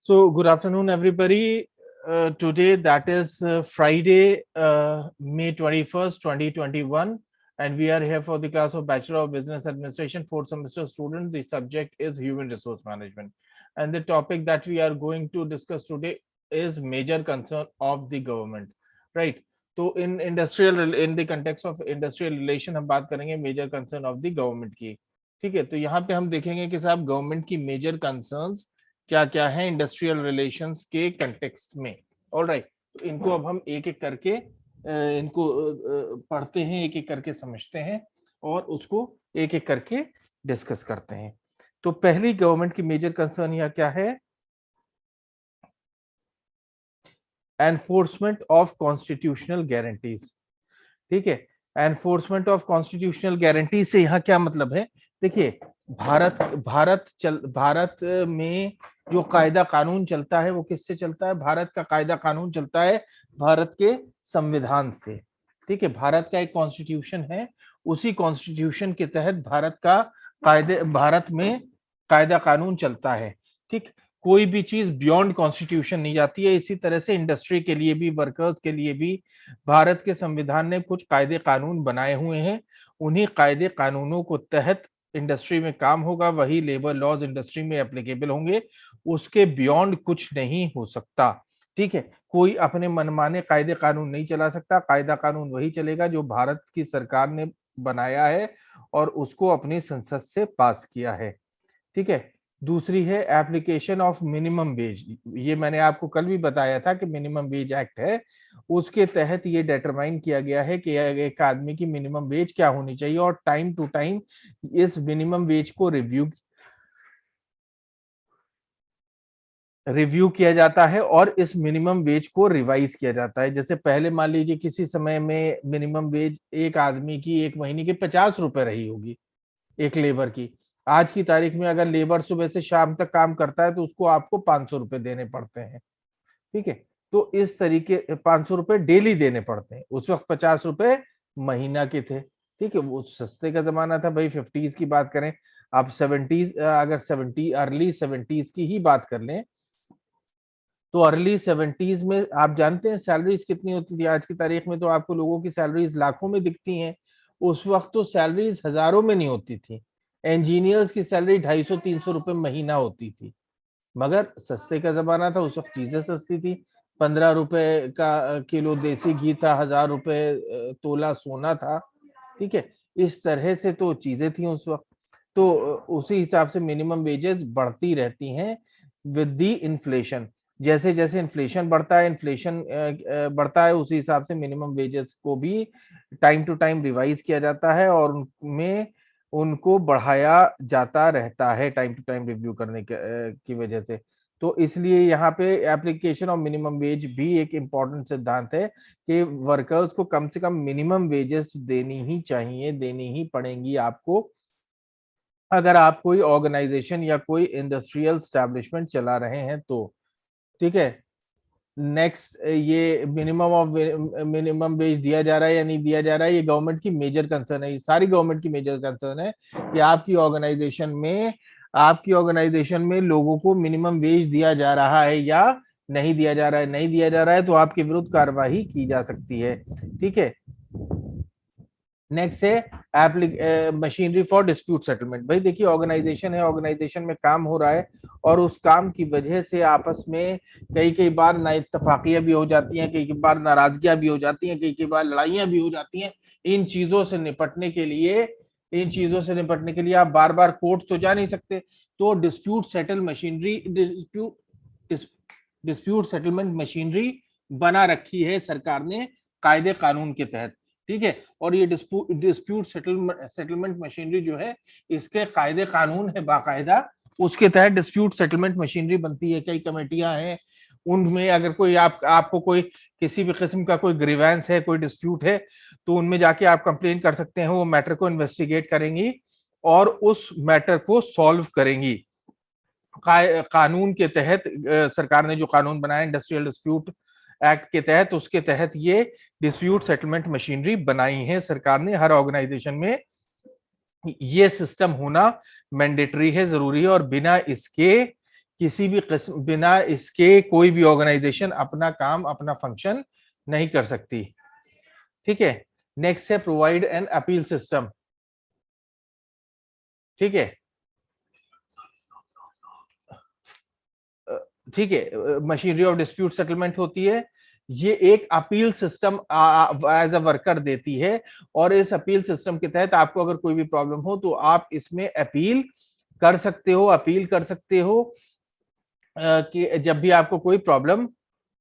So, good afternoon, everybody. Today, that is Friday, May 21st, 2021, and we are here for the class of Bachelor of Business Administration, fourth semester students. The subject is Human Resource Management, and the topic that we are going to discuss today is major concern of the government, right? तो in the context of industrial relation हम बात करेंगे major concern of the government की। ठीक है, तो यहाँ पे हम देखेंगे कि साहब गवर्नमेंट की मेजर कंसर्न्स क्या क्या है इंडस्ट्रियल रिलेशंस के कंटेक्स्ट में। ऑलराइट, तो इनको अब हम एक एक करके इनको पढ़ते हैं, एक एक करके समझते हैं और उसको एक एक करके डिस्कस करते हैं। तो पहली गवर्नमेंट की मेजर कंसर्न यहाँ क्या है? Enforcement of constitutional guarantees. ठीक है, एनफोर्समेंट ऑफ कॉन्स्टिट्यूशनल गारंटी से यहाँ क्या मतलब है? देखिए, भारत में जो कायदा कानून चलता है वो किससे चलता है? भारत का कायदा कानून चलता है भारत के संविधान से। ठीक है, भारत का एक कॉन्स्टिट्यूशन है, उसी कॉन्स्टिट्यूशन के तहत भारत में कायदा कानून चलता है। ठीक, कोई भी चीज बियॉन्ड कॉन्स्टिट्यूशन नहीं जाती है। इसी तरह से इंडस्ट्री के लिए भी, वर्कर्स के लिए भी भारत के संविधान ने कुछ कायदे कानून बनाए हुए हैं। उन्हीं कायदे कानूनों को तहत इंडस्ट्री में काम होगा, वही लेबर लॉज इंडस्ट्री में एप्लीकेबल होंगे, उसके बियॉन्ड कुछ नहीं हो सकता। ठीक है, कोई अपने मनमाने कायदे कानून नहीं चला सकता। कायदा कानून वही चलेगा जो भारत की सरकार ने बनाया है और उसको अपनी संसद से पास किया है। ठीक है, दूसरी है एप्लीकेशन ऑफ मिनिमम वेज। ये मैंने आपको कल भी बताया था कि मिनिमम वेज एक्ट है, उसके तहत ये डिटरमाइन किया गया है कि एक आदमी की मिनिमम वेज क्या होनी चाहिए और टाइम टू टाइम इस मिनिमम वेज को रिव्यू किया जाता है और इस मिनिमम वेज को रिवाइज किया जाता है। जैसे पहले मान लीजिए किसी समय में मिनिमम वेज एक आदमी की एक महीने के 50 रुपए रही होगी एक लेबर की। आज की तारीख में अगर लेबर सुबह से शाम तक काम करता है तो उसको आपको 500 रुपए देने पड़ते हैं। ठीक है, तो इस तरीके 500 रुपए डेली देने पड़ते हैं। उस वक्त 50 रुपए महीना के थे। ठीक है, वो सस्ते का जमाना था भाई। 50s की बात करें, आप 70s, अगर 70 अर्ली 70s की ही बात कर लें तो अर्ली 70s में आप जानते हैं सैलरीज कितनी होती थी? आज की तारीख में तो आपको लोगों की सैलरीज लाखों में दिखती हैं। उस वक्त तो सैलरीज हजारों में नहीं होती थी। इंजीनियर्स की सैलरी 250-300 रुपए महीना होती थी, मगर सस्ते का जमाना था, उस वक्त चीजें सस्ती थी। 15 रुपए का किलो देसी घी था, 1000 रुपए तोला सोना था। ठीक है, इस तरह से तो चीजें थी उस वक्त। तो उसी हिसाब से मिनिमम वेजेस बढ़ती रहती हैं विद दी इन्फ्लेशन। जैसे जैसे इन्फ्लेशन बढ़ता है उसी हिसाब से मिनिमम वेजेस को भी टाइम टू टाइम रिवाइज किया जाता है और उनमें उनको बढ़ाया जाता रहता है टाइम टू टाइम रिव्यू करने की वजह से। तो इसलिए यहाँ पे एप्लीकेशन ऑफ मिनिमम वेज भी एक इम्पॉर्टेंट सिद्धांत है कि वर्कर्स को कम से कम मिनिमम वेजेस देनी ही चाहिए, देनी ही पड़ेंगी आपको, अगर आप कोई ऑर्गेनाइजेशन या कोई इंडस्ट्रियल स्टैब्लिशमेंट चला रहे हैं तो। ठीक है, नेक्स्ट, ये मिनिमम वेज दिया जा रहा है या नहीं दिया जा रहा है, ये गवर्नमेंट की मेजर कंसर्न है। ये सारी गवर्नमेंट की मेजर कंसर्न है कि आपकी ऑर्गेनाइजेशन में लोगों को मिनिमम वेज दिया जा रहा है या नहीं दिया जा रहा है। नहीं दिया जा रहा है तो आपके विरुद्ध कार्यवाही की जा सकती है। ठीक है, नेक्स्ट है मशीनरी फॉर डिस्प्यूट सेटलमेंट। भाई देखिए, ऑर्गेनाइजेशन है, ऑर्गेनाइजेशन में काम हो रहा है और उस काम की वजह से आपस में कई कई बार ना इत्तफाकियां भी हो जाती हैं, कई कई बार नाराजगियां भी हो जाती हैं, कई कई बार लड़ाइयां भी हो जाती हैं। इन चीजों से निपटने के लिए आप बार बार कोर्ट तो जा नहीं सकते। तो डिस्प्यूट सेटलमेंट मशीनरी बना रखी है सरकार ने कायदे कानून के तहत। ठीक है, और ये डिस्प्यूट सेटलमेंट मशीनरी जो है, इसके कायदे कानून है बाकायदा, उसके तहत डिस्प्यूट सेटलमेंट मशीनरी बनती है। कई कमेटियां हैं, उनमें अगर कोई आपको कोई किसी भी किस्म का कोई ग्रीवेंस है, कोई डिस्प्यूट है, तो उनमें जाके आप कंप्लेन कर सकते हैं। वो मैटर को इन्वेस्टिगेट करेंगी और उस मैटर को सॉल्व करेंगी। कानून के तहत सरकार ने जो कानून बनाया इंडस्ट्रियल डिस्प्यूट एक्ट के तहत, उसके तहत ये डिस्प्यूट सेटलमेंट मशीनरी बनाई है सरकार ने। हर ऑर्गेनाइजेशन में ये सिस्टम होना मैंडेटरी है, जरूरी है, और बिना इसके किसी भी किस्म, बिना इसके कोई भी ऑर्गेनाइजेशन अपना काम, अपना फंक्शन नहीं कर सकती। ठीक है, नेक्स्ट है प्रोवाइड एन अपील सिस्टम। ठीक है, ठीक है, मशीनरी ऑफ डिस्प्यूट सेटलमेंट होती है, ये एक appeal system as a worker देती है, और इस अपील सिस्टम के तहत आपको अगर कोई भी प्रॉब्लम हो तो आप इसमें अपील कर सकते हो, अपील कर सकते हो कि जब भी आपको कोई प्रॉब्लम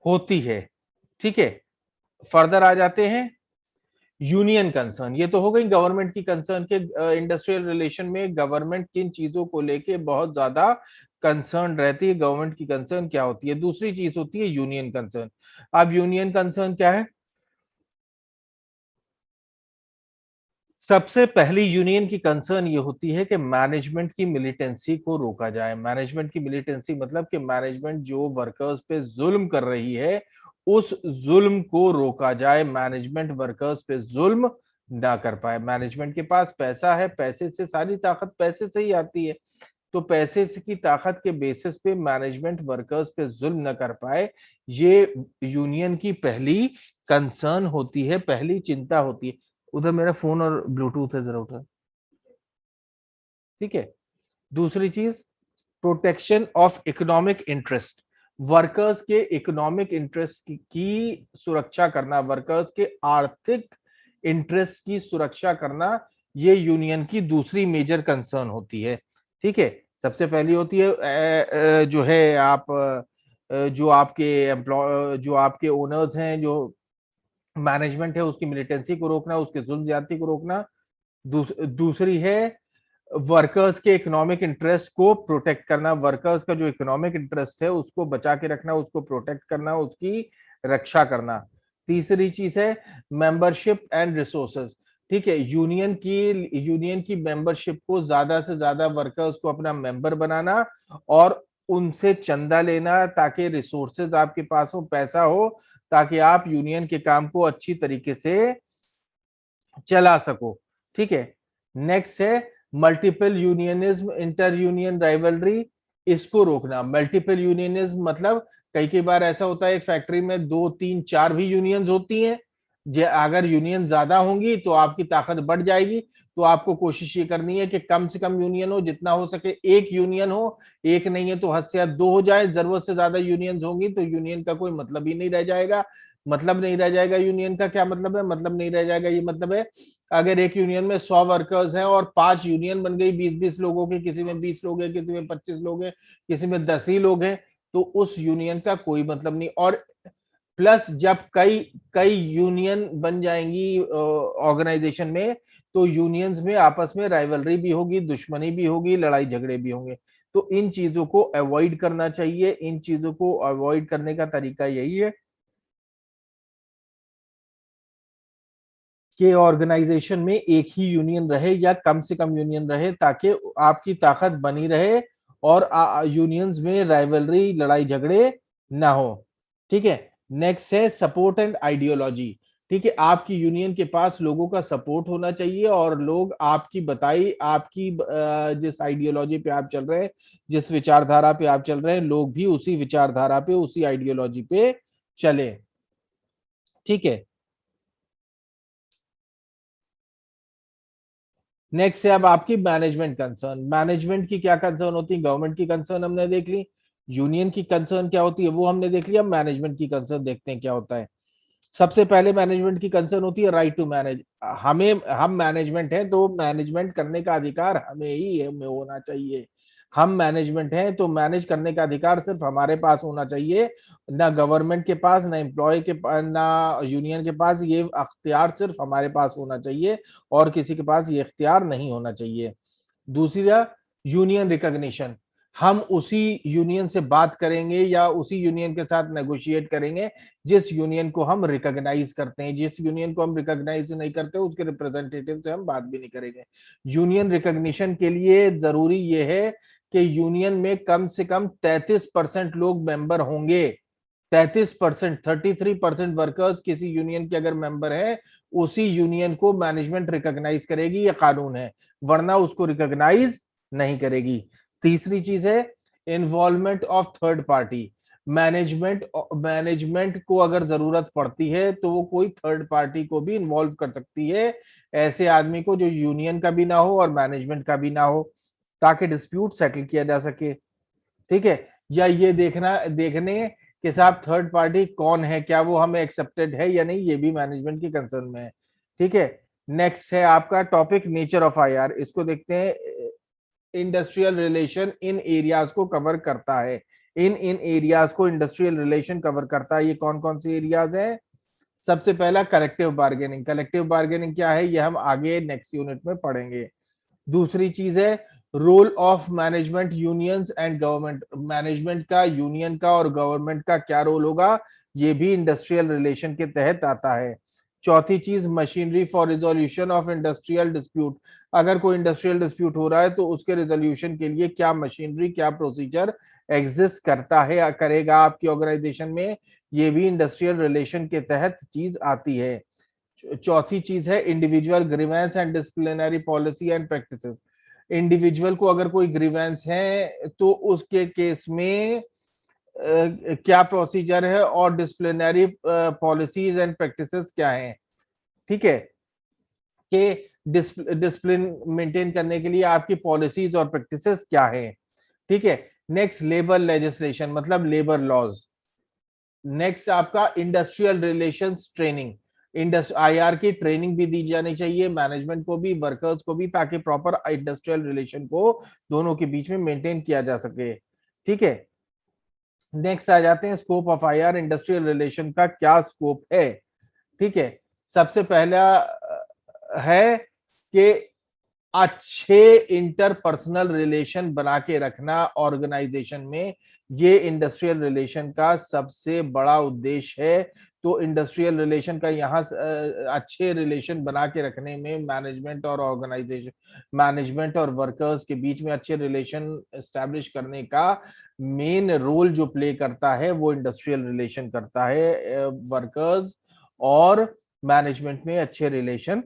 होती है। ठीक है, फर्दर आ जाते हैं यूनियन कंसर्न। ये तो हो गई गवर्नमेंट की कंसर्न के इंडस्ट्रियल रिलेशन में गवर्नमेंट किन चीजों को लेके बहुत ज्यादा कंसर्न रहती है, गवर्नमेंट की कंसर्न क्या होती है। दूसरी चीज होती है यूनियन कंसर्न। अब यूनियन कंसर्न क्या है? सबसे पहली यूनियन की कंसर्न ये होती है कि मैनेजमेंट की मिलिटेंसी को रोका जाए। मैनेजमेंट की मिलिटेंसी मतलब कि मैनेजमेंट जो वर्कर्स पे जुल्म कर रही है उस जुल्म को रोका जाए, मैनेजमेंट वर्कर्स पे जुल्म ना कर पाए। मैनेजमेंट के पास पैसा है, पैसे से सारी ताकत पैसे से ही आती है, तो पैसे की ताकत के बेसिस पे मैनेजमेंट वर्कर्स पे जुल्म न कर पाए, ये यूनियन की पहली कंसर्न होती है, पहली चिंता होती है। उधर मेरा फोन और ब्लूटूथ है, जरा उठा। ठीक है, दूसरी चीज protection of economic interest. Workers के इकोनॉमिक इंटरेस्ट की सुरक्षा करना, वर्कर्स के आर्थिक इंटरेस्ट की सुरक्षा करना, ये यूनियन की दूसरी मेजर कंसर्न होती है। ठीक है, सबसे पहली होती है जो है आप जो आपके एम्प्लॉय, जो आपके ओनर्स हैं, जो मैनेजमेंट है, उसकी मिलिटेंसी को रोकना, उसके जुल्म ज्यादती को रोकना। दूसरी है वर्कर्स के इकोनॉमिक इंटरेस्ट को प्रोटेक्ट करना, वर्कर्स का जो इकोनॉमिक इंटरेस्ट है उसको बचा के रखना, उसको प्रोटेक्ट करना, उसकी रक्षा करना। तीसरी चीज है मेंबरशिप एंड रिसोर्सेज। ठीक है, यूनियन की मेंबरशिप को ज्यादा से ज्यादा वर्कर्स को अपना मेंबर बनाना और उनसे चंदा लेना, ताकि रिसोर्सेज आपके पास हो, पैसा हो, ताकि आप यूनियन के काम को अच्छी तरीके से चला सको। ठीक है, नेक्स्ट है multiple unionism, inter union rivalry, इसको रोकना। मल्टीपल यूनियनिज्म मतलब कई कई बार ऐसा होता है एक फैक्ट्री में दो तीन चार भी यूनियंस होती हैं। अगर यूनियन ज्यादा होंगी तो आपकी ताकत बढ़ जाएगी, तो आपको कोशिश ये करनी है कि कम से कम यूनियन हो, जितना हो सके एक यूनियन हो, एक नहीं है तो हद से हद दो हो जाए। जरूरत से ज्यादा यूनियंस होंगी तो यूनियन का कोई मतलब ही नहीं रह जाएगा। मतलब नहीं रह जाएगा, यूनियन का क्या मतलब है? मतलब नहीं रह जाएगा ये मतलब है अगर एक यूनियन में 100 वर्कर्स हैं और 5 यूनियन बन गई 20-20 लोगों की, किसी में 20 लोग हैं, किसी में 25 लोग हैं, किसी में 10 ही लोग हैं, तो उस यूनियन का कोई मतलब नहीं। और प्लस जब कई कई यूनियन बन जाएंगी ऑर्गेनाइजेशन में, तो यूनियंस में आपस में राइवलरी भी होगी, दुश्मनी भी होगी, लड़ाई झगड़े भी होंगे। तो इन चीजों को अवॉइड करना चाहिए। इन चीजों को अवॉइड करने का तरीका यही है कि ऑर्गेनाइजेशन में एक ही यूनियन रहे या कम से कम यूनियन रहे, ताकि आपकी ताकत बनी रहे और यूनियंस में राइवलरी, लड़ाई झगड़े ना हो। ठीक है, नेक्स्ट है सपोर्ट एंड आइडियोलॉजी। ठीक है, आपकी यूनियन के पास लोगों का सपोर्ट होना चाहिए और लोग आपकी बताई, आपकी जिस आइडियोलॉजी पे आप चल रहे हैं, जिस विचारधारा पे आप चल रहे हैं, लोग भी उसी विचारधारा पे, उसी आइडियोलॉजी पे चले। ठीक है, नेक्स्ट है अब आपकी मैनेजमेंट कंसर्न। मैनेजमेंट की क्या कंसर्न होती है? गवर्नमेंट की कंसर्न हमने देख ली, यूनियन की कंसर्न क्या होती है वो हमने देख लिया, मैनेजमेंट की कंसर्न देखते हैं क्या होता है। सबसे पहले मैनेजमेंट की कंसर्न होती है राइट टू मैनेज। हम मैनेजमेंट है तो मैनेजमेंट करने का अधिकार हमें ही है, हमें होना चाहिए। हम मैनेजमेंट है तो मैनेज करने का अधिकार सिर्फ हमारे पास होना चाहिए, ना गवर्नमेंट के पास, ना एम्प्लॉय के पास, ना यूनियन के पास। ये अख्तियार सिर्फ हमारे पास होना चाहिए और किसी के पास ये इख्तियार नहीं होना चाहिए। दूसरा, यूनियन रिकॉग्निशन। हम उसी यूनियन से बात करेंगे या उसी यूनियन के साथ नेगोशिएट करेंगे जिस यूनियन को हम रिकॉग्नाइज करते हैं। जिस यूनियन को हम रिकॉग्नाइज नहीं करते उसके रिप्रेजेंटेटिव से हम बात भी नहीं करेंगे। यूनियन रिकॉग्निशन के लिए जरूरी यह है कि यूनियन में कम से कम 33% लोग मेंबर होंगे। 33%, 33% वर्कर्स किसी यूनियन के अगर मेंबर है, उसी यूनियन को मैनेजमेंट रिकॉग्नाइज करेगी, ये कानून है, वरना उसको रिकॉग्नाइज नहीं करेगी। तीसरी चीज है involvement of third party, management को अगर जरूरत पड़ती है तो वो कोई थर्ड पार्टी को भी इन्वॉल्व कर सकती है, ऐसे आदमी को जो यूनियन का भी ना हो और मैनेजमेंट का भी ना हो, ताकि डिस्प्यूट सेटल किया जा सके। ठीक है, या ये देखने कि साहब थर्ड पार्टी कौन है, क्या वो हमें एक्सेप्टेड है या नहीं, ये भी मैनेजमेंट की कंसर्न में है। ठीक है, नेक्स्ट है आपका टॉपिक नेचर ऑफ आईआर, इसको देखते हैं। इंडस्ट्रियल रिलेशन इन एरियाज को कवर करता है, इन एरियाज को इंडस्ट्रियल रिलेशन कवर करता है। ये कौन कौन से एरियाज हैं? सबसे पहला कलेक्टिव बार्गेनिंग, कलेक्टिव बार्गेनिंग क्या है ये हम आगे नेक्स्ट यूनिट में पढ़ेंगे। दूसरी चीज है role of management unions and government, management का, यूनियन का और गवर्नमेंट का क्या रोल होगा, ये भी इंडस्ट्रियल रिलेशन के तहत आता है। चौथी चीज machinery for resolution of industrial dispute, अगर कोई इंडस्ट्रियल डिस्प्यूट हो रहा है तो उसके रिजोल्यूशन के लिए क्या मशीनरी, क्या प्रोसीजर एग्जिस्ट करता है या करेगा आपकी ऑर्गेनाइजेशन में, ये भी इंडस्ट्रियल रिलेशन के तहत चीज आती है। चौथी चीज है individual grievance and disciplinary policy and practices, individual को अगर कोई ग्रीवेंस है तो उसके केस में क्या प्रोसीजर है और डिसिप्लिनरी पॉलिसीज एंड प्रैक्टिसेस क्या हैं। ठीक है, कि डिसिप्लिन मेंटेन करने के लिए आपकी पॉलिसीज और प्रैक्टिसेस क्या हैं। ठीक है, नेक्स्ट लेबर लेजिस्लेशन मतलब लेबर लॉज। नेक्स्ट आपका इंडस्ट्रियल रिलेशंस ट्रेनिंग, आईआर की ट्रेनिंग भी दी जानी चाहिए मैनेजमेंट को भी, वर्कर्स को भी, ताकि प्रॉपर इंडस्ट्रियल रिलेशन को दोनों के बीच में मेंटेन किया जा सके। ठीक है, नेक्स्ट आ जाते हैं scope of IR, industrial relation का क्या स्कोप है। ठीक है, सबसे पहला है कि अच्छे इंटरपर्सनल रिलेशन बना के रखना ऑर्गेनाइजेशन में, ये इंडस्ट्रियल रिलेशन का सबसे बड़ा उद्देश्य है। तो इंडस्ट्रियल रिलेशन का यहाँ अच्छे रिलेशन बना के रखने में मैनेजमेंट और ऑर्गेनाइजेशन, मैनेजमेंट और वर्कर्स के बीच में अच्छे रिलेशन एस्टैब्लिश करने का मेन रोल जो प्ले करता है वो इंडस्ट्रियल रिलेशन करता है। वर्कर्स और मैनेजमेंट में अच्छे रिलेशन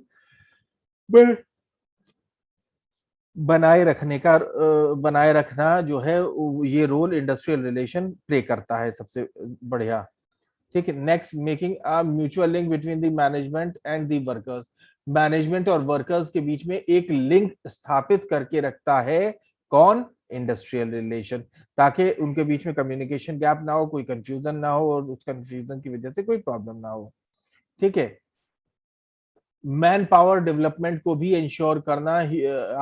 बनाए रखना जो है ये रोल इंडस्ट्रियल रिलेशन प्ले करता है सबसे बढ़िया। ठीक है, next making a mutual link between the management and the workers, management और वर्कर्स के बीच में एक लिंक स्थापित करके रखता है कौन, इंडस्ट्रियल रिलेशन, ताकि उनके बीच में कम्युनिकेशन गैप ना हो, कोई कंफ्यूजन ना हो और उस कंफ्यूजन की वजह से कोई प्रॉब्लम ना हो। ठीक है, मैन पावर डेवलपमेंट को भी इंश्योर करना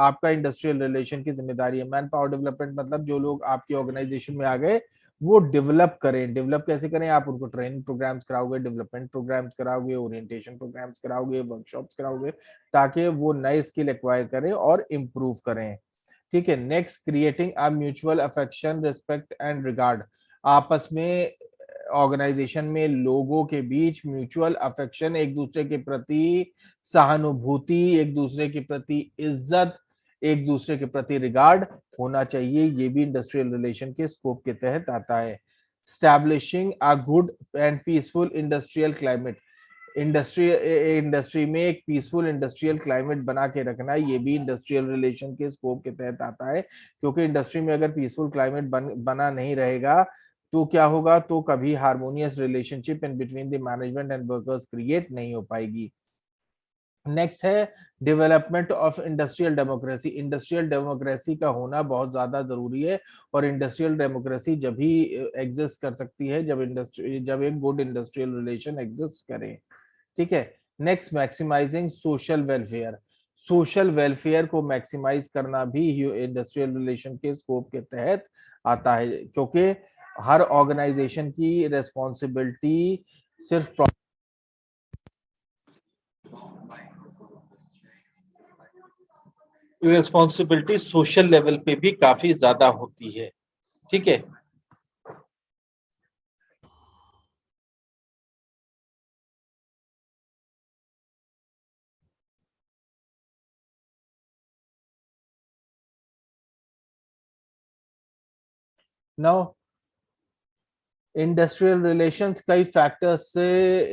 आपका इंडस्ट्रियल रिलेशन की जिम्मेदारी है। मैन पावर डेवलपमेंट मतलब जो लोग आपकी ऑर्गेनाइजेशन में आ गए वो डेवलप करें, डेवलप कैसे करें, आप उनको ट्रेनिंग प्रोग्राम्स कराओगे, डेवलपमेंट प्रोग्राम्स कराओगे, ओरिएंटेशन प्रोग्राम्स कराओगे, वर्कशॉप्स कराओगे, ताकि वो नए स्किल एक्वायर करें और इम्प्रूव करें। ठीक है, next creating a mutual affection respect and regard, आपस में ऑर्गेनाइजेशन में लोगों के बीच म्यूचुअल अफेक्शन, एक दूसरे के प्रति सहानुभूति, एक दूसरे के प्रति इज्जत, एक दूसरे के प्रति रिगार्ड होना चाहिए, ये भी इंडस्ट्रियल रिलेशन के स्कोप के तहत आता है। Establishing a good and peaceful industrial climate, industry में एक पीसफुल इंडस्ट्रियल क्लाइमेट बना के रखना, ये भी इंडस्ट्रियल रिलेशन के स्कोप के तहत आता है। क्योंकि इंडस्ट्री में अगर पीसफुल क्लाइमेट बना नहीं रहेगा तो क्या होगा, तो कभी harmonious relationship in between the management and workers create नहीं हो पाएगी। नेक्स्ट है development of industrial democracy, industrial democracy का होना बहुत ज्यादा जरूरी है और इंडस्ट्रियल डेमोक्रेसी जब ही एग्जिस्ट कर सकती है जब एक गुड इंडस्ट्रियल रिलेशन एग्जिस्ट करे। ठीक है, next maximising social welfare, social welfare को मैक्सिमाइज करना भी इंडस्ट्रियल रिलेशन के स्कोप के तहत आता है। क्योंकि हर ऑर्गेनाइजेशन की रेस्पॉन्सिबिलिटी सिर्फ रिस्पॉन्सिबिलिटी सोशल लेवल पे भी काफी ज्यादा होती है। ठीक है, नाउ इंडस्ट्रियल रिलेशंस कई फैक्टर्स से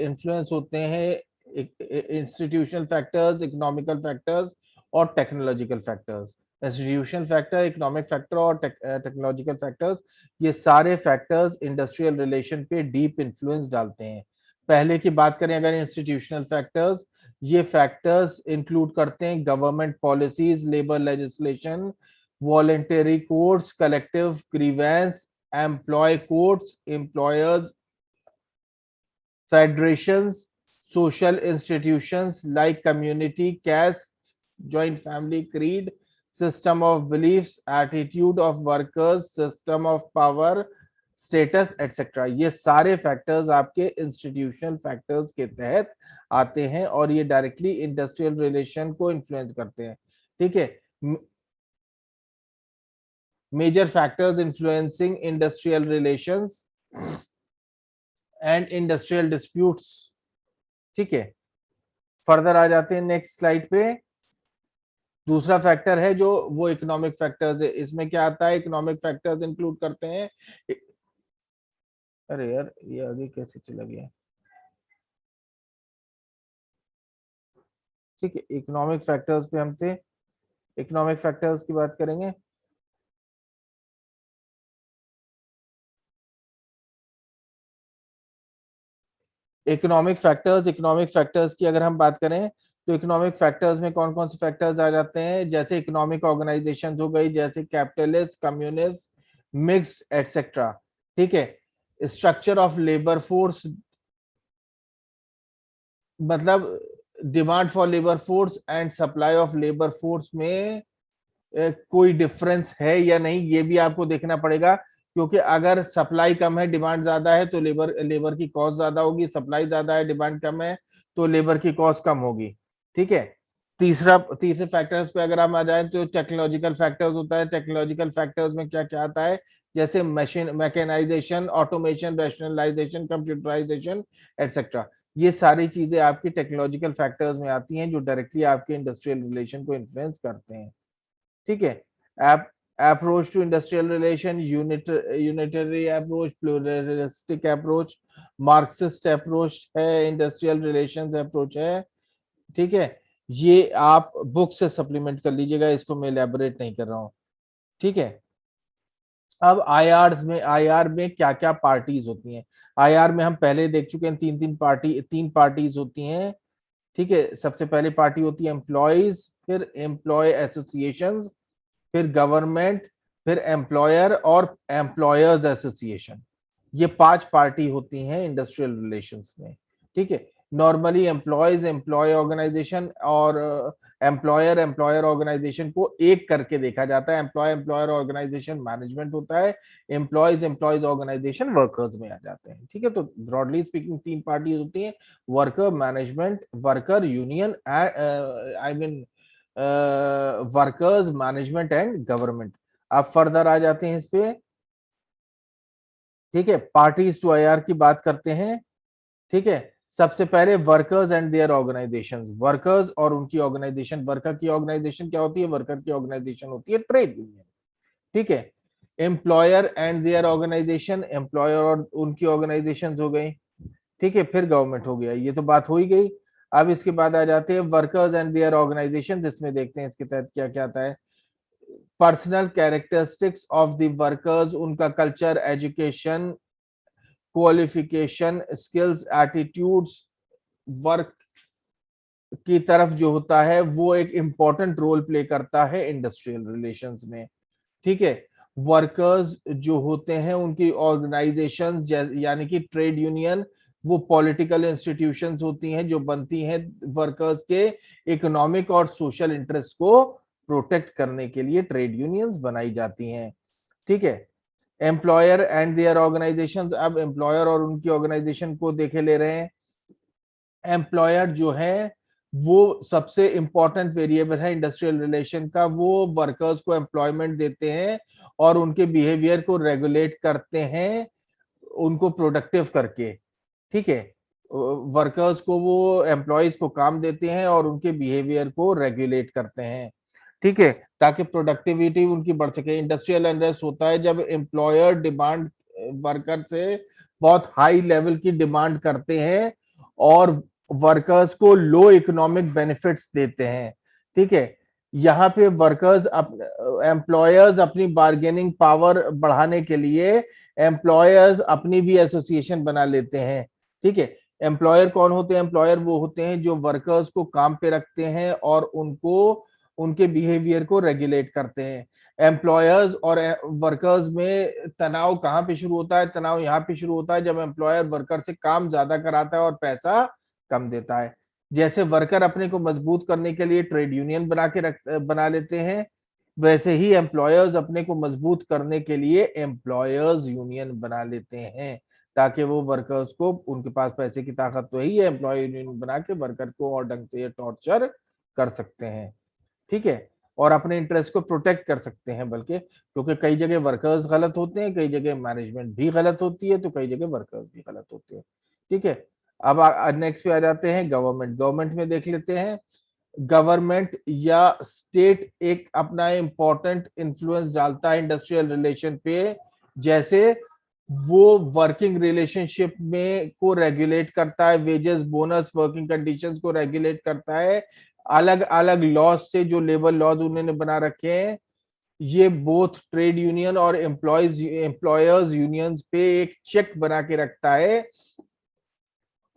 इन्फ्लुएंस होते हैं, इंस्टीट्यूशनल फैक्टर्स, इकोनॉमिकल फैक्टर्स और technological factors. Institutional factor, economic factor और टेक्नोलॉजिकल फैक्टर्स, ये सारे फैक्टर्स इंडस्ट्रियल रिलेशन पे डीप इन्फ्लुएंस डालते हैं। पहले की बात करें अगर इंस्टीट्यूशनल फैक्टर्स, ये फैक्टर्स इंक्लूड करते हैं government policies, labour legislation, voluntary codes, collective grievances, employ codes, employers federations, social institutions like community, caste, joint family, creed, system of beliefs, attitude of workers, system of power, status etcetera, ये सारे factors आपके institutional factors के तहत आते हैं और ये directly industrial relation को इन्फ्लुएंस करते हैं। ठीक है, major factors influencing industrial relations and industrial disputes. ठीक है, फर्दर आ जाते हैं नेक्स्ट स्लाइड पे। दूसरा फैक्टर है जो वो इकोनॉमिक फैक्टर्स है। इसमें क्या आता है, इकोनॉमिक फैक्टर्स इंक्लूड करते हैं, अरे यार ये आगे कैसे चला गया। ठीक है, इकोनॉमिक फैक्टर्स पे हमसे इकोनॉमिक फैक्टर्स की बात करेंगे। इकोनॉमिक फैक्टर्स की अगर हम बात करें तो इकोनॉमिक फैक्टर्स में कौन कौन से फैक्टर्स आ जाते हैं, जैसे इकोनॉमिक ऑर्गेनाइजेशन हो गई, जैसे कैपिटलिस्ट, कम्युनिस्ट, मिक्स्ड एटसेट्रा। ठीक है, स्ट्रक्चर ऑफ लेबर फोर्स, मतलब demand for labour force and supply of labour force में कोई डिफरेंस है या नहीं, ये भी आपको देखना पड़ेगा, क्योंकि अगर सप्लाई कम है डिमांड ज्यादा है तो लेबर की कॉस्ट ज्यादा होगी, सप्लाई ज्यादा है डिमांड कम है तो लेबर की कॉस्ट कम होगी। ठीक है, तीसरे फैक्टर्स पे अगर हम आ जाए तो टेक्नोलॉजिकल फैक्टर्स होता है। टेक्नोलॉजिकल फैक्टर्स में क्या क्या आता है, जैसे machine mechanisation, automation, rationalisation, computerisation etcetera, ये सारी चीजें आपकी टेक्नोलॉजिकल फैक्टर्स में आती हैं जो डायरेक्टली आपके इंडस्ट्रियल रिलेशन को इन्फ्लुएंस करते हैं। ठीक है, approach to industrial relation, unitary approach, pluralistic approach, Marxist approach है, इंडस्ट्रियल रिलेशंस अप्रोच है। ठीक है, ये आप बुक से सप्लीमेंट कर लीजिएगा, इसको मैं इलेबोरेट नहीं कर रहा हूं। ठीक है, अब आईआर में क्या क्या पार्टीज होती हैं। आईआर में हम पहले देख चुके हैं, तीन पार्टीज होती हैं। ठीक है, सबसे पहली पार्टी होती है एम्प्लॉयज, फिर एम्प्लॉय एसोसिएशंस, फिर गवर्नमेंट, फिर एम्प्लॉयर और एम्प्लॉयर्स एसोसिएशन। ये 5 पार्टी होती हैं इंडस्ट्रियल रिलेशंस में। ठीक है, नॉर्मली एम्प्लॉयज एम्प्लॉय ऑर्गेनाइजेशन और एम्प्लॉयर ऑर्गेनाइजेशन को एक करके देखा जाता है। एम्प्लॉयर ऑर्गेनाइजेशन मैनेजमेंट होता है, एम्प्लॉयज ऑर्गेनाइजेशन वर्कर्स में आ जाते हैं। ठीक है, तो ब्रॉडली स्पीकिंग 3 पार्टीज होती हैं, worker management, worker union, I mean workers management and government. आप फर्दर आ जाते हैं इस पे। ठीक है, पार्टीज टू आईआर की बात करते हैं। ठीक है, सबसे पहले workers and their organisations, workers और उनकी ऑर्गेनाइजेशन। वर्कर की ऑर्गेनाइजेशन क्या होती है, वर्कर की ऑर्गेनाइजेशन होती है ट्रेड यूनियन। ठीक है, employer and their organisation, employer और उनकी ऑर्गेनाइजेशन हो गई। ठीक है, फिर गवर्नमेंट हो गया, ये तो बात हो ही गई। अब इसके बाद आ जाते हैं वर्कर्स एंड देयर ऑर्गेनाइजेशन, जिसमें देखते हैं इसके तहत क्या क्या आता है। Personal characteristics of the workers, उनका culture, education, qualification, skills, attitudes, work की तरफ जो होता है वो एक इंपॉर्टेंट रोल प्ले करता है इंडस्ट्रियल रिलेशंस में। ठीक है, वर्कर्स जो होते हैं उनकी ऑर्गेनाइजेशन यानी कि ट्रेड यूनियन, वो पॉलिटिकल इंस्टीट्यूशंस होती हैं जो बनती हैं वर्कर्स के इकोनॉमिक और सोशल इंटरेस्ट को प्रोटेक्ट करने के लिए ट्रेड यूनियंस बनाई जाती हैं। ठीक है, एम्प्लॉयर एंड देयर ऑर्गेनाइजेशन, अब एम्प्लॉयर और उनकी ऑर्गेनाइजेशन को देखे ले रहे हैं। एम्प्लॉयर जो है वो सबसे इंपॉर्टेंट वेरिएबल है इंडस्ट्रियल रिलेशन का, वो वर्कर्स को एम्प्लॉयमेंट देते हैं और उनके बिहेवियर को रेगुलेट करते हैं, उनको प्रोडक्टिव करके। ठीक है, वर्कर्स को वो एम्प्लॉयज को काम देते हैं और उनके बिहेवियर को रेगुलेट करते हैं। ठीक है, ताकि प्रोडक्टिविटी उनकी बढ़ सके। इंडस्ट्रियल अनरेस्ट होता है जब एम्प्लॉयर डिमांड वर्कर से बहुत हाई लेवल की डिमांड करते हैं और वर्कर्स को लो इकोनॉमिक बेनिफिट्स देते हैं। ठीक है, यहाँ पे वर्कर्स एम्प्लॉयर्स अपनी बार्गेनिंग पावर बढ़ाने के लिए एम्प्लॉयर्स अपनी भी एसोसिएशन बना लेते हैं। ठीक है, एम्प्लॉयर कौन होते हैं? एम्प्लॉयर वो होते हैं जो वर्कर्स को काम पे रखते हैं और उनको उनके बिहेवियर को रेगुलेट करते हैं। एम्प्लॉयर्स और वर्कर्स में तनाव कहाँ पे शुरू होता है? तनाव यहाँ पे शुरू होता है जब एम्प्लॉयर वर्कर से काम ज्यादा कराता है और पैसा कम देता है। जैसे वर्कर अपने को मजबूत करने के लिए ट्रेड यूनियन बना लेते हैं, वैसे ही एम्प्लॉयर्स अपने को मजबूत करने के लिए एम्प्लॉयर्स यूनियन बना लेते हैं, ताकि वो वर्कर्स को, उनके पास पैसे की ताकत तो ही है, एम्प्लॉय यूनियन बना के वर्कर को और ढंग से टॉर्चर कर सकते हैं। ठीक है, और अपने इंटरेस्ट को प्रोटेक्ट कर सकते हैं, बल्कि क्योंकि कई जगह वर्कर्स गलत होते हैं, कई जगह मैनेजमेंट भी गलत होती है, तो कई जगह वर्कर्स भी गलत होते हैं। ठीक है, अब नेक्स्ट पे आ जाते हैं गवर्नमेंट। गवर्नमेंट में देख लेते हैं, गवर्नमेंट या स्टेट एक अपना इंपॉर्टेंट इन्फ्लुएंस डालता है इंडस्ट्रियल रिलेशन पे। जैसे वो वर्किंग रिलेशनशिप में को रेगुलेट करता है, वेजेस, बोनस, वर्किंग कंडीशंस को रेगुलेट करता है, अलग अलग लॉज से, जो लेबर लॉज उन्होंने बना रखे हैं, ये बोथ ट्रेड यूनियन और एम्प्लॉयर्स यूनियंस पे एक चेक बना के रखता है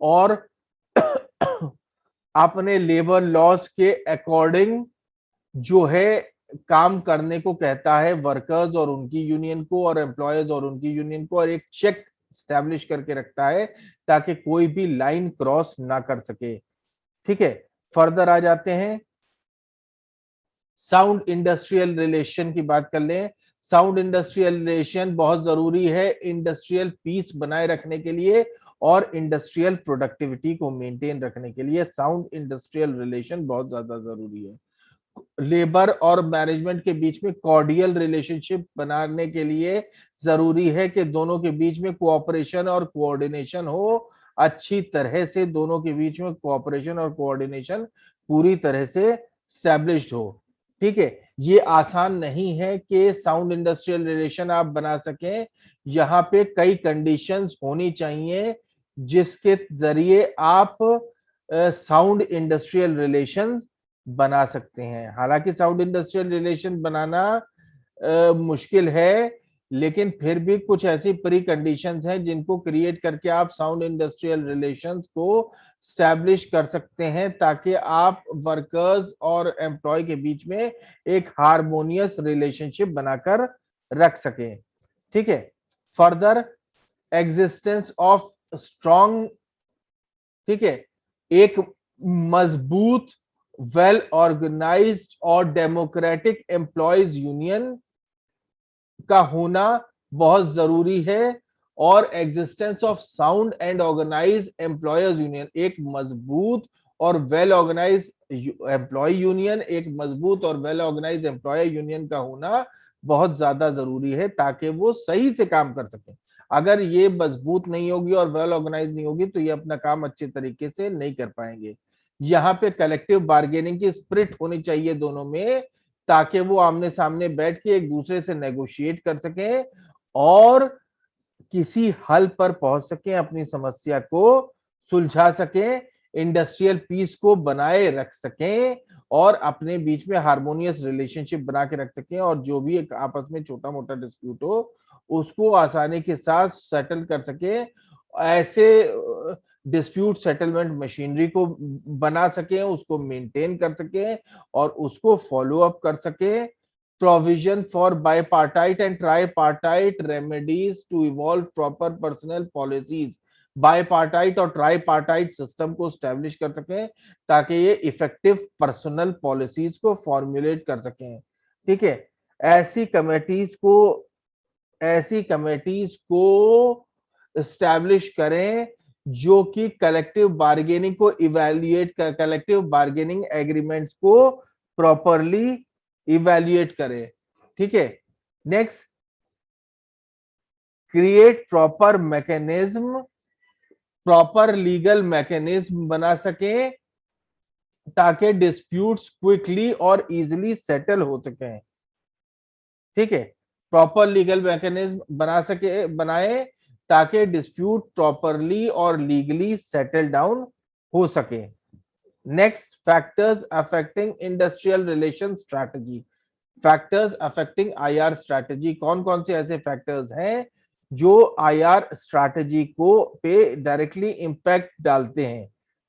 और अपने लेबर लॉज के अकॉर्डिंग जो है काम करने को कहता है वर्कर्स और उनकी यूनियन को, और एम्प्लॉयर्स और उनकी यूनियन को, और एक चेक स्टैब्लिश करके रखता है ताकि कोई भी लाइन क्रॉस ना कर सके। ठीक है, फर्दर आ जाते हैं, साउंड इंडस्ट्रियल रिलेशन की बात कर लें। साउंड इंडस्ट्रियल रिलेशन बहुत जरूरी है इंडस्ट्रियल पीस बनाए रखने के लिए और इंडस्ट्रियल प्रोडक्टिविटी को मेंटेन रखने के लिए साउंड इंडस्ट्रियल रिलेशन बहुत ज्यादा जरूरी है। लेबर और मैनेजमेंट के बीच में कॉर्डियल रिलेशनशिप बनाने के लिए जरूरी है कि दोनों के बीच में कोऑपरेशन और कोऑर्डिनेशन हो, अच्छी तरह से दोनों के बीच में कोऑपरेशन और कोऑर्डिनेशन पूरी तरह से स्टैब्लिश्ड हो। ठीक है, ये आसान नहीं है कि साउंड इंडस्ट्रियल रिलेशन आप बना सकें। यहाँ पे कई कंडीशंस होनी चाहिए जिसके जरिए आप साउंड इंडस्ट्रियल रिलेशंस बना सकते हैं। हालांकि साउंड इंडस्ट्रियल रिलेशन बनाना मुश्किल है, लेकिन फिर भी कुछ ऐसी प्री कंडीशंस हैं जिनको क्रिएट करके आप साउंड इंडस्ट्रियल रिलेशंस को स्टैब्लिश कर सकते हैं, ताकि आप वर्कर्स और एम्प्लॉय के बीच में एक हार्मोनियस रिलेशनशिप बनाकर रख सकें। ठीक है, फर्दर एग्जिस्टेंस ऑफ स्ट्रॉन्ग, ठीक है, एक मजबूत, वेल ऑर्गेनाइज्ड और डेमोक्रेटिक एम्प्लॉयज यूनियन का होना बहुत जरूरी है, और existence of sound and organise employers union, एक मजबूत और वेल ऑर्गेनाइज एम्प्लॉय यूनियन, एक मजबूत और वेल ऑर्गेनाइज एम्प्लॉयर यूनियन का होना बहुत ज्यादा जरूरी है, ताकि वो सही से काम कर सके। अगर ये मजबूत नहीं होगी और वेल ऑर्गेनाइज नहीं होगी तो ये अपना काम अच्छे तरीके से नहीं कर पाएंगे। यहाँ पे कलेक्टिव बार्गेनिंग की स्पिरिट होनी चाहिए दोनों में, ताकि वो आमने सामने बैठ के एक दूसरे से नेगोशिएट कर सकें और किसी हल पर पहुंच सकें, अपनी समस्या को सुलझा सकें, इंडस्ट्रियल पीस को बनाए रख सकें और अपने बीच में हार्मोनियस रिलेशनशिप बना के रख सकें, और जो भी एक आपस में छोटा मोटा डिस्प्यूट हो उसको आसानी के साथ सेटल कर सके, ऐसे डिस्प्यूट सेटलमेंट मशीनरी को बना सके, उसको मेंटेन कर सके और उसको फॉलो अप कर सके। Provision for bipartite and tripartite remedies to evolve proper personal policies, bipartite और ट्राईपार्टाइट सिस्टम को स्टैब्लिश कर सके ताकि ये इफेक्टिव पर्सनल पॉलिसीज को फॉर्मुलेट कर सकें। ठीक है, ऐसी कमेटीज को स्टैब्लिश करें जो कि कलेक्टिव बार्गेनिंग को इवैल्यूएट कर, कलेक्टिव बार्गेनिंग एग्रीमेंट्स को प्रॉपरली इवैल्यूएट करे। ठीक है, next, create proper mechanism, proper legal mechanism बना सके ताकि डिस्प्यूट्स क्विकली और इजीली सेटल हो सके। ठीक है, प्रॉपर लीगल मैकेनिज्म बनाए ताकि डिस्प्यूट प्रॉपरली और लीगली सेटल डाउन हो सके। Next, factors affecting industrial relation strategy. Factors affecting IR strategy, कौन कौन से ऐसे फैक्टर्स हैं जो आईआर स्ट्रैटेजी को पे डायरेक्टली इंपैक्ट डालते हैं?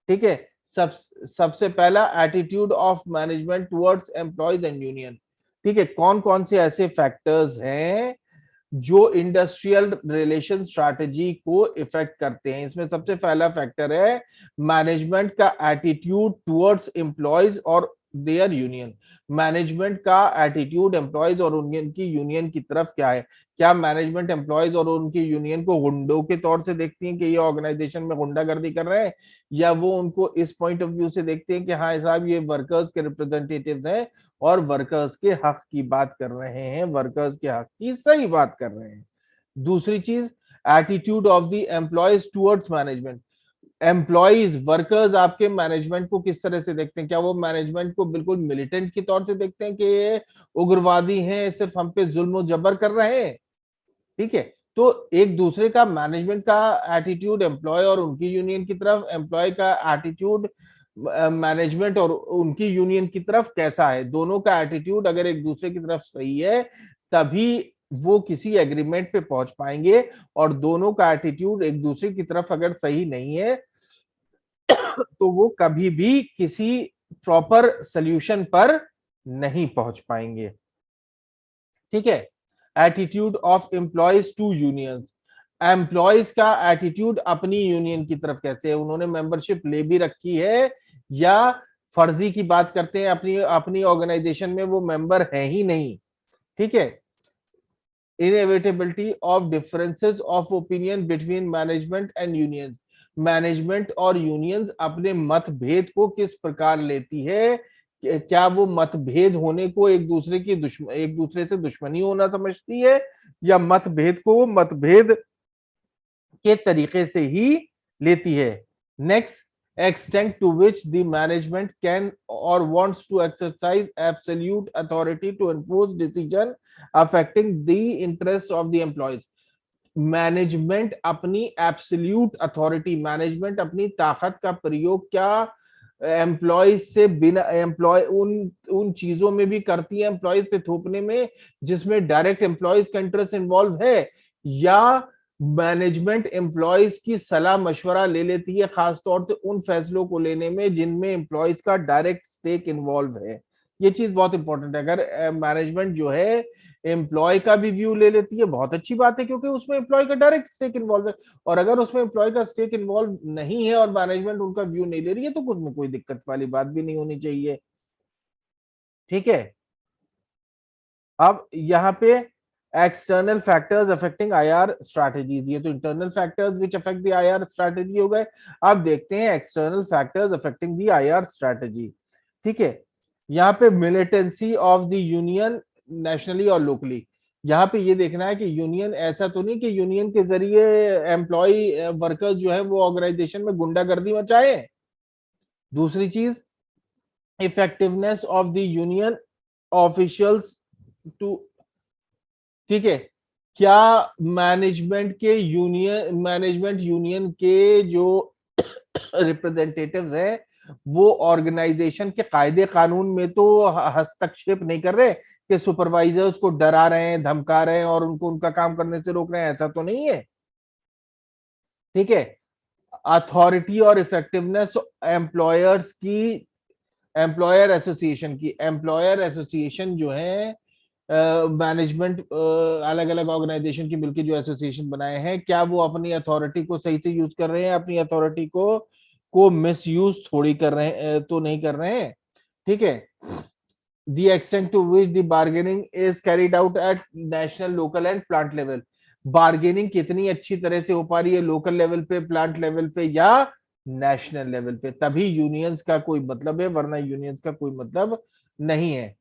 ठीक है, सबसे पहला, attitude of management towards employees and union. ठीक है, कौन कौन से ऐसे फैक्टर्स हैं जो इंडस्ट्रियल रिलेशन स्ट्रैटेजी को इफेक्ट करते हैं? इसमें सबसे पहला फैक्टर है मैनेजमेंट का एटीट्यूड टुवर्ड्स एम्प्लॉयज और देयर यूनियन। मैनेजमेंट का एटीट्यूड एम्प्लॉयज और उनकी यूनियन की तरफ क्या है? क्या मैनेजमेंट एम्प्लॉयज और उनकी यूनियन को गुंडों के तौर से देखती है कि ये ऑर्गेनाइजेशन में गुंडागर्दी कर रहे हैं, या वो उनको इस पॉइंट ऑफ व्यू से देखते हैं कि हाँ साहब ये वर्कर्स के रिप्रेजेंटेटिव्स हैं और वर्कर्स के हक की बात कर रहे हैं, वर्कर्स के हक की सही बात कर रहे हैं। दूसरी चीज, attitude of the employees towards management. Employees, workers आपके मैनेजमेंट को किस तरह से देखते हैं? क्या वो मैनेजमेंट को बिल्कुल मिलिटेंट के तौर से देखते हैं कि ये उग्रवादी हैं, सिर्फ हम पे जुल्म और जबर कर रहे हैं? ठीक है, तो एक दूसरे का, मैनेजमेंट का एटीट्यूड एम्प्लॉय और उनकी यूनियन की तरफ, एम्प्लॉय का एटीट्यूड मैनेजमेंट और उनकी यूनियन की तरफ कैसा है? दोनों का एटीट्यूड अगर एक दूसरे की तरफ सही है तभी वो किसी एग्रीमेंट पे पहुंच पाएंगे, और दोनों का एटीट्यूड एक दूसरे की तरफ अगर सही नहीं है तो वो कभी भी किसी प्रॉपर सोल्यूशन पर नहीं पहुंच पाएंगे। ठीक है, attitude of employees to unions. Employees का एटीट्यूड अपनी यूनियन की तरफ कैसे है? उन्होंने मेंबरशिप ले भी रखी है या फर्जी की बात करते हैं, अपनी अपनी ऑर्गेनाइजेशन में वो मेंबर है ही नहीं। ठीक है, inevitability of differences of opinion between management and unions. Management और यूनियंस अपने मतभेद को किस प्रकार लेती है? क्या वो मतभेद होने को एक दूसरे से दुश्मनी होना समझती है, या मतभेद को वो मतभेद के तरीके से ही लेती है? Next, extent to which the management can or wants to exercise absolute authority to enforce decision affecting the interests of the employees। Management अपनी एब्सोल्यूट अथॉरिटी, मैनेजमेंट अपनी ताकत का प्रयोग क्या एम्प्लॉयज से बिना, एम्प्लॉय उन उन चीजों में भी करती है एम्प्लॉयज पे थोपने में जिसमें डायरेक्ट एम्प्लॉयज का इंटरेस्ट इन्वॉल्व है, या मैनेजमेंट एम्प्लॉयज की सलाह मशवरा ले लेती है खासतौर से उन फैसलों को लेने में जिनमें एम्प्लॉयज का डायरेक्ट स्टेक इन्वॉल्व है? ये चीज बहुत इंपॉर्टेंट है। अगर मैनेजमेंट जो है एम्प्लॉय का भी व्यू ले लेती है, बहुत अच्छी बात है क्योंकि उसमें एम्प्लॉय का डायरेक्ट स्टेक इन्वॉल्व है। और अगर उसमें एम्प्लॉय का स्टेक इन्वॉल्व नहीं है और मैनेजमेंट उनका व्यू नहीं ले रही है तो उसमें कोई दिक्कत वाली बात भी नहीं होनी चाहिए। ठीक है, अब यहाँ पे external factors affecting IR strategies, ये तो internal factors which affect the IR strategy हो गए। अब देखते हैं external factors affecting the IR strategy. ठीक है, यहाँ पे militancy of the union nationally और लोकली। यहाँ पे ये देखना है कि यूनियन, ऐसा तो नहीं कि यूनियन के जरिए एम्प्लॉय वर्कर्स जो है वो ऑर्गेनाइजेशन में गुंडागर्दी मचाए। दूसरी चीज, effectiveness of the union officials to. ठीक है, क्या मैनेजमेंट यूनियन के जो रिप्रेजेंटेटिव्स हैं वो ऑर्गेनाइजेशन के कायदे कानून में तो हस्तक्षेप नहीं कर रहे कि सुपरवाइजर्स को डरा रहे हैं, धमका रहे हैं और उनको उनका काम करने से रोक रहे हैं? ऐसा तो नहीं है। ठीक है, अथॉरिटी और इफेक्टिवनेस एम्प्लॉयर्स की, एम्प्लॉयर एसोसिएशन जो है मैनेजमेंट, अलग अलग ऑर्गेनाइजेशन की मिलकर जो एसोसिएशन बनाए हैं, क्या वो अपनी अथॉरिटी को सही से यूज कर रहे हैं? अपनी अथॉरिटी को मिस यूज थोड़ी कर रहे हैं, तो नहीं कर रहे हैं। ठीक है, the extent to which the bargaining is carried out at national, local and plant level। Bargaining कितनी अच्छी तरह से हो पा रही है लोकल लेवल पे, प्लांट लेवल पे या नेशनल लेवल पे? तभी यूनियंस का कोई मतलब है, वरना यूनियंस का कोई मतलब नहीं है।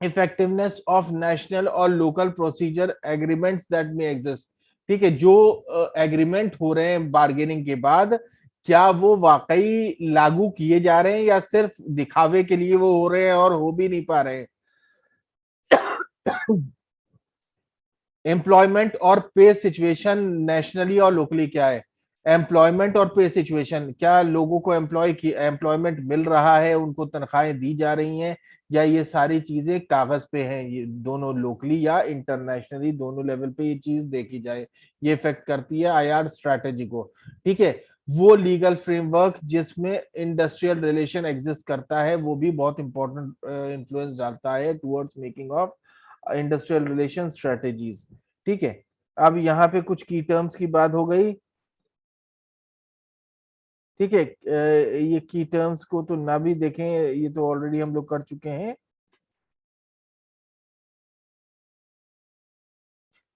इफेक्टिवनेस ऑफ नेशनल और local procedure agreements that may exist. ठीक है, जो एग्रीमेंट हो रहे हैं बार्गेनिंग के बाद, क्या वो वाकई लागू किए जा रहे हैं या सिर्फ दिखावे के लिए वो हो रहे हैं और हो भी नहीं पा रहे हैं? एम्प्लॉयमेंट और पे सिचुएशन नेशनली और लोकली क्या है? एम्प्लॉयमेंट और पे सिचुएशन, क्या लोगों को एम्प्लॉयमेंट मिल रहा है, उनको तनख्वाहें दी जा रही हैं, या ये सारी चीजें कागज पे हैं, ये दोनों लोकली या इंटरनेशनली दोनों लेवल पे ये चीज देखी जाए, ये इफेक्ट करती है आईआर स्ट्रैटेजी को। ठीक है, वो लीगल फ्रेमवर्क जिसमें इंडस्ट्रियल रिलेशन एग्जिस्ट करता है वो भी बहुत इंपॉर्टेंट इन्फ्लुएंस डालता है towards making of industrial relation strategies. ठीक है, अब यहाँ पे कुछ की टर्म्स की बात हो गई। ठीक है, ये की टर्म्स को तो ना भी देखें, ये तो ऑलरेडी हम लोग कर चुके हैं।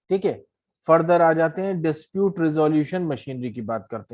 ठीक है, फर्दर आ जाते हैं, डिस्प्यूट रिजोल्यूशन मशीनरी की बात करते हैं।